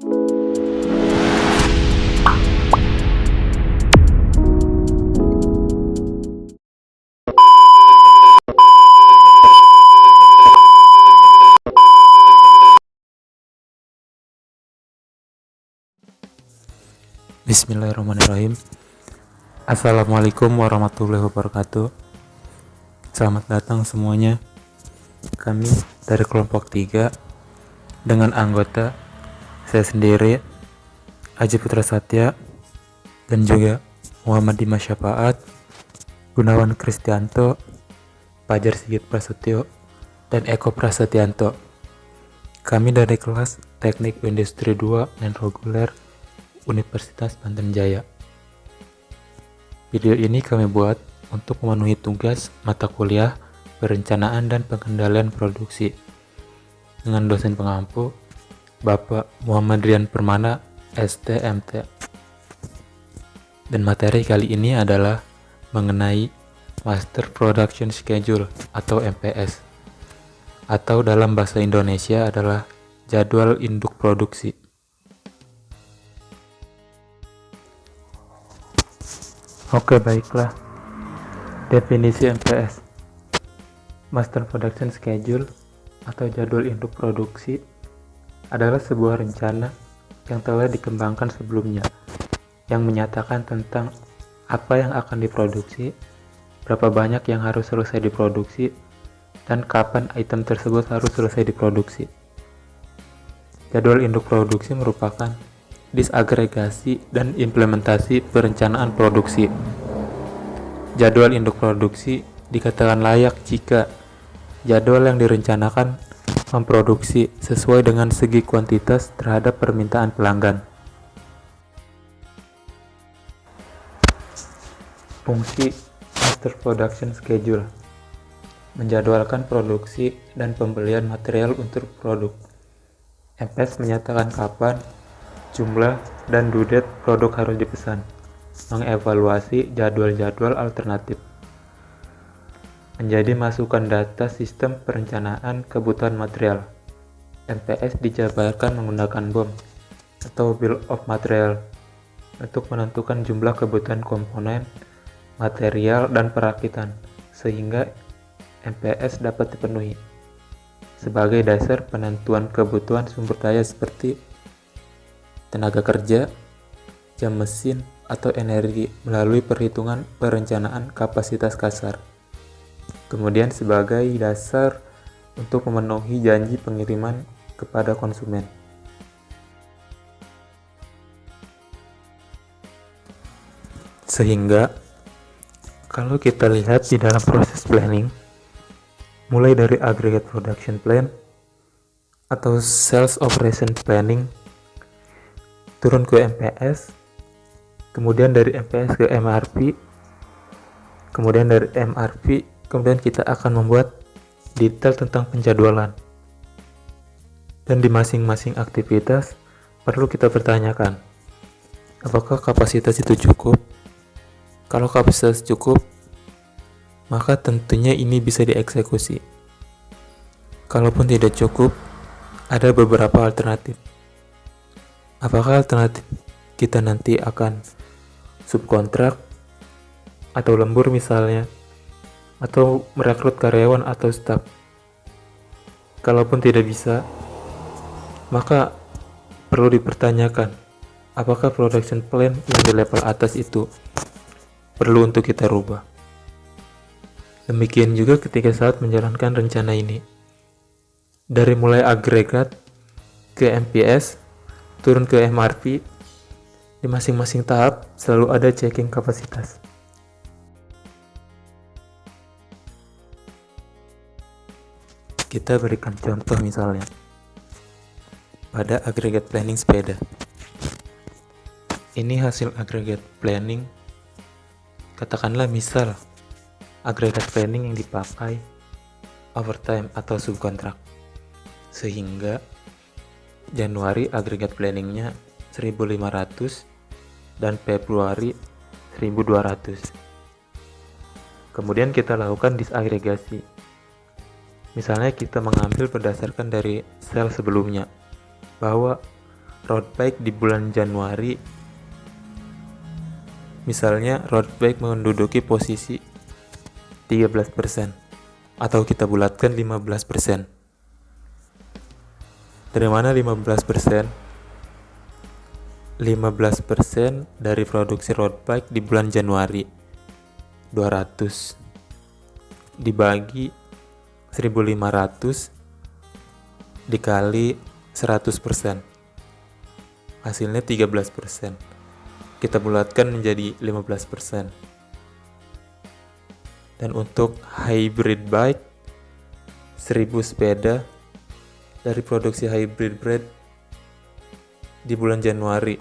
Bismillahirrahmanirrahim. Assalamualaikum warahmatullahi wabarakatuh. Selamat datang semuanya. Kami dari kelompok 3 dengan anggota saya sendiri, Aji Putra Satya, dan juga Muhammad Dimas Syafaat, Gunawan Kristianto, Fajar Sigit Prasetyo, dan Eko Prasetyanto. Kami dari kelas Teknik Industri 2 non reguler Universitas Banten Jaya. Video ini kami buat untuk memenuhi tugas mata kuliah perencanaan dan pengendalian produksi dengan dosen pengampu Bapak Muhammad Rian Permana, STMT. Dan materi kali ini adalah mengenai Master Production Schedule atau MPS, atau dalam bahasa Indonesia adalah jadwal induk produksi. Oke, baiklah. Definisi MPS. Master Production Schedule atau jadwal induk produksi adalah sebuah rencana yang telah dikembangkan sebelumnya yang menyatakan tentang apa yang akan diproduksi, berapa banyak yang harus selesai diproduksi, dan kapan item tersebut harus selesai diproduksi. Jadwal induk produksi merupakan disagregasi dan implementasi perencanaan produksi. Jadwal induk produksi dikatakan layak jika jadwal yang direncanakan memproduksi sesuai dengan segi kuantitas terhadap permintaan pelanggan. Fungsi Master Production Schedule: menjadwalkan produksi dan pembelian material untuk produk. MPS menyatakan kapan, jumlah, dan due date produk harus dipesan, mengevaluasi jadwal-jadwal alternatif, menjadi masukan data sistem perencanaan kebutuhan material. MPS dijabarkan menggunakan BOM atau Bill of Material untuk menentukan jumlah kebutuhan komponen, material, dan perakitan sehingga MPS dapat dipenuhi sebagai dasar penentuan kebutuhan sumber daya seperti tenaga kerja, jam mesin, atau energi melalui perhitungan perencanaan kapasitas kasar. Kemudian sebagai dasar untuk memenuhi janji pengiriman kepada konsumen. Sehingga kalau kita lihat di dalam proses planning, mulai dari aggregate production plan atau sales operation planning, turun ke MPS, kemudian dari MPS ke MRP, kemudian dari MRP, kemudian kita akan membuat detail tentang penjadwalan. Dan di masing-masing aktivitas perlu kita pertanyakan, apakah kapasitas itu cukup? Kalau kapasitas cukup, maka tentunya ini bisa dieksekusi. Kalaupun tidak cukup, ada beberapa alternatif. Apakah alternatif kita nanti akan subkontrak atau lembur misalnya, atau merekrut karyawan atau staf? Kalaupun tidak bisa, maka perlu dipertanyakan apakah production plan yang di level atas itu perlu untuk kita rubah. Demikian juga ketika saat menjalankan rencana ini, dari mulai agregat ke MPS turun ke MRP, di masing-masing tahap selalu ada checking kapasitas. Kita berikan contoh misalnya, pada aggregate planning sepeda. Ini hasil aggregate planning, katakanlah misal aggregate planning yang dipakai overtime atau subkontrak, sehingga Januari aggregate planningnya 1.500 dan Februari 1.200. Kemudian kita lakukan disagregasi. Misalnya kita mengambil berdasarkan dari sel sebelumnya, bahwa road bike di bulan Januari, misalnya road bike menduduki posisi 13%, atau kita bulatkan 15%. Dari mana 15%? 15% dari produksi road bike di bulan Januari 200 dibagi 1.500 dikali 100%, hasilnya 13%. Kita bulatkan menjadi 15%. Dan untuk hybrid bike, 1000 sepeda dari produksi hybrid bike di bulan Januari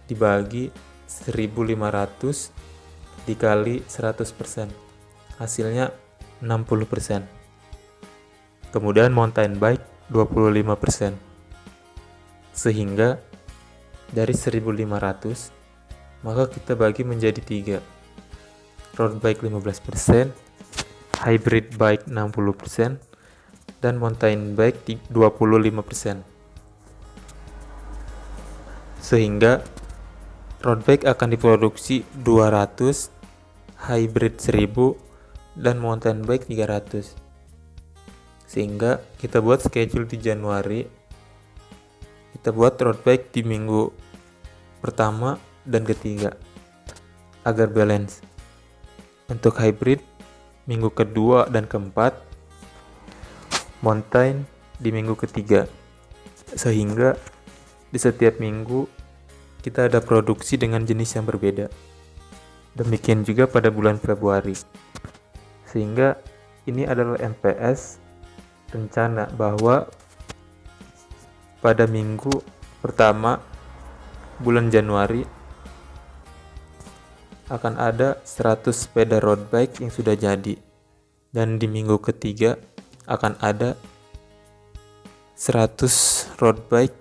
dibagi 1.500 dikali 100%, hasilnya 60%. Kemudian mountain bike 25%. Sehingga dari 1.500 maka kita bagi menjadi 3. Road bike 15%, hybrid bike 60%, dan mountain bike 25%. Sehingga road bike akan diproduksi 200, hybrid 1000, dan mountain bike 300. Sehingga kita buat schedule di Januari, kita buat road bike di minggu pertama dan ketiga agar balance. Untuk hybrid minggu kedua dan keempat, mountain di minggu ketiga, sehingga di setiap minggu kita ada produksi dengan jenis yang berbeda. Demikian juga pada bulan Februari, sehingga ini adalah MPS rencana bahwa pada minggu pertama bulan Januari akan ada 100 sepeda road bike yang sudah jadi, dan di minggu ketiga akan ada 100 road bike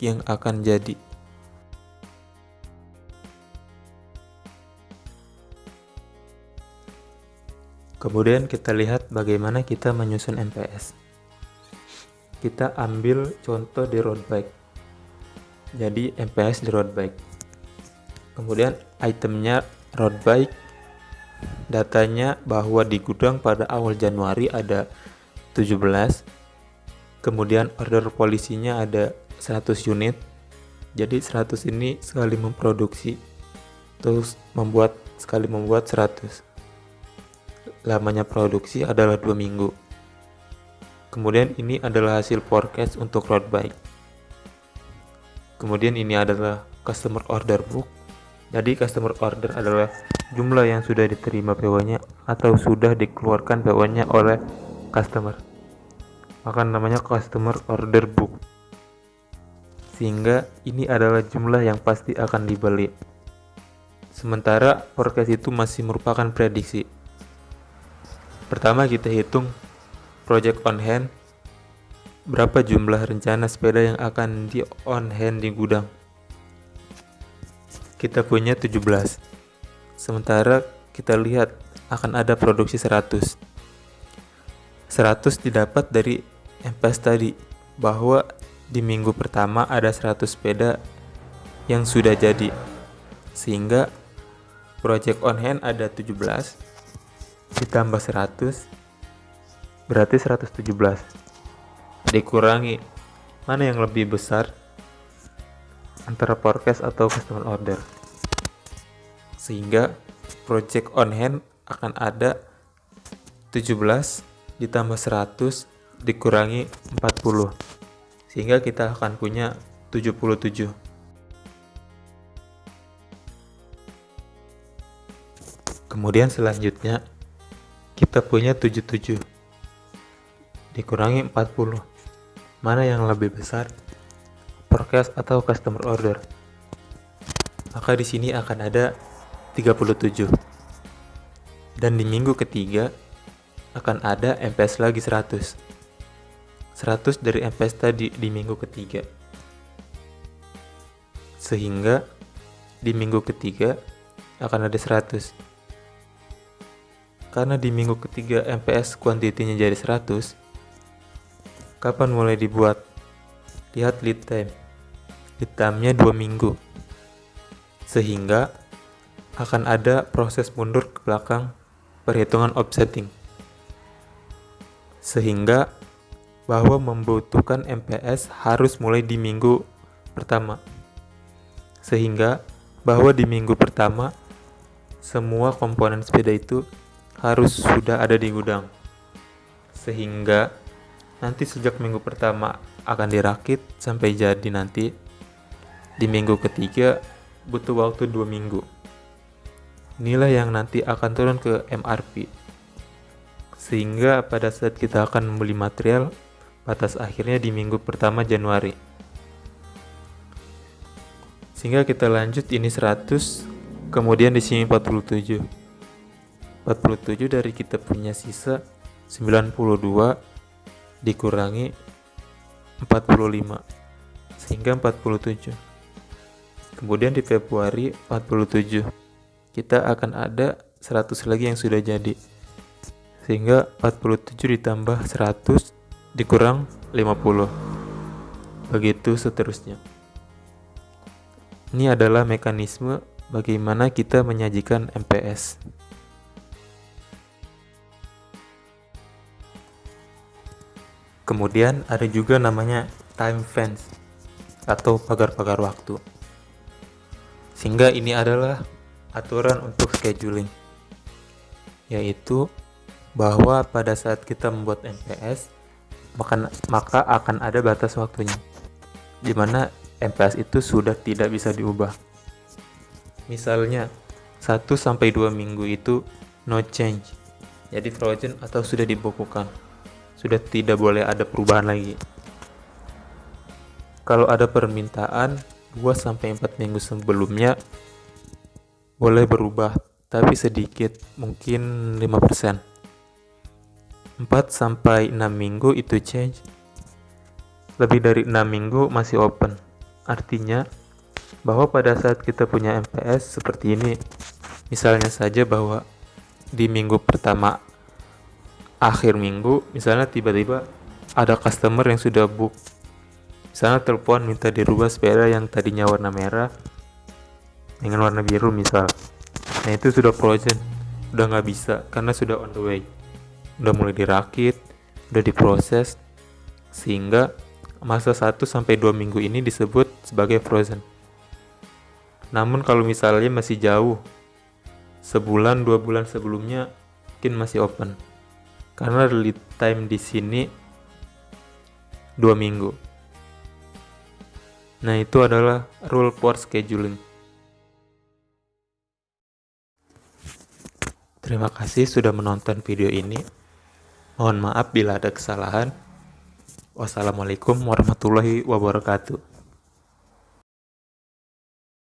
yang akan jadi. Kemudian kita lihat bagaimana kita menyusun MPS. Kita ambil contoh di road bike. Jadi MPS di road bike. Kemudian itemnya road bike. Datanya bahwa di gudang pada awal Januari ada 17. Kemudian order polisinya ada 100 unit. Jadi 100 ini sekali memproduksi, terus sekali membuat 100. Lamanya produksi adalah 2 minggu. Kemudian ini adalah hasil forecast untuk road bike. Kemudian ini adalah customer order book. Jadi customer order adalah jumlah yang sudah diterima PO-nya atau sudah dikeluarkan PO-nya oleh customer. Maka namanya customer order book. Sehingga ini adalah jumlah yang pasti akan dibeli. Sementara forecast itu masih merupakan prediksi. Pertama kita hitung project on hand, berapa jumlah rencana sepeda yang akan di on hand di gudang. Kita punya 17. Sementara kita lihat akan ada produksi 100. 100 didapat dari MPS tadi, bahwa di minggu pertama ada 100 sepeda yang sudah jadi. Sehingga project on hand ada 17 ditambah 100 berarti 117, dikurangi mana yang lebih besar antara forecast atau customer order, sehingga project on hand akan ada 17 ditambah 100 dikurangi 40, sehingga kita akan punya 77. Kemudian selanjutnya kita punya 77 dikurangi 40. Mana yang lebih besar? Forecast atau customer order? Maka di sini akan ada 37. Dan di minggu ketiga akan ada MPS lagi 100. 100 dari MPS tadi di minggu ketiga. Sehingga di minggu ketiga akan ada 100. Karena di minggu ketiga MPS kuantitinya jadi 100, kapan mulai dibuat? lihat lead time. Lead time-nya 2 minggu. Sehingga akan ada proses mundur ke belakang perhitungan offsetting. Sehingga bahwa membutuhkan MPS harus mulai di minggu pertama. Sehingga bahwa di minggu pertama semua komponen sepeda itu harus sudah ada di gudang. Sehingga nanti sejak minggu pertama akan dirakit sampai jadi nanti di minggu ketiga butuh waktu 2 minggu. Inilah yang nanti akan turun ke MRP. Sehingga pada saat kita akan membeli material, batas akhirnya di minggu pertama Januari. Sehingga kita lanjut ini 100, kemudian di sini 47. 47 dari kita punya sisa 92 dikurangi 45, sehingga 47. Kemudian di Februari 47 kita akan ada 100 lagi yang sudah jadi, sehingga 47 ditambah 100 dikurang 50, begitu seterusnya. Ini adalah mekanisme bagaimana kita menyajikan MPS. Kemudian ada juga namanya time fence atau pagar-pagar waktu. Sehingga ini adalah aturan untuk scheduling, yaitu bahwa pada saat kita membuat MPS maka akan ada batas waktunya, di mana MPS itu sudah tidak bisa diubah. Misalnya 1-2 minggu itu no change, jadi frozen atau sudah dibekukan, sudah tidak boleh ada perubahan lagi. Kalau ada permintaan 2-4 minggu sebelumnya boleh berubah, tapi sedikit, mungkin 5%. 4-6 minggu itu change, lebih dari 6 minggu masih open. Artinya bahwa pada saat kita punya MPS seperti ini, misalnya saja bahwa di minggu pertama akhir minggu, misalnya tiba-tiba ada customer yang sudah book, misalnya telepon minta dirubah sepeda yang tadinya warna merah dengan warna biru misal. Nah itu sudah frozen, udah nggak bisa karena sudah on the way, udah mulai dirakit, udah diproses, sehingga masa 1-2 minggu ini disebut sebagai frozen. Namun kalau misalnya masih jauh, 1-2 bulan sebelumnya mungkin masih open, karena lead time di sini 2 minggu. Nah itu adalah rule for scheduling. Terima kasih sudah menonton video ini. Mohon maaf bila ada kesalahan. Wassalamualaikum warahmatullahi wabarakatuh.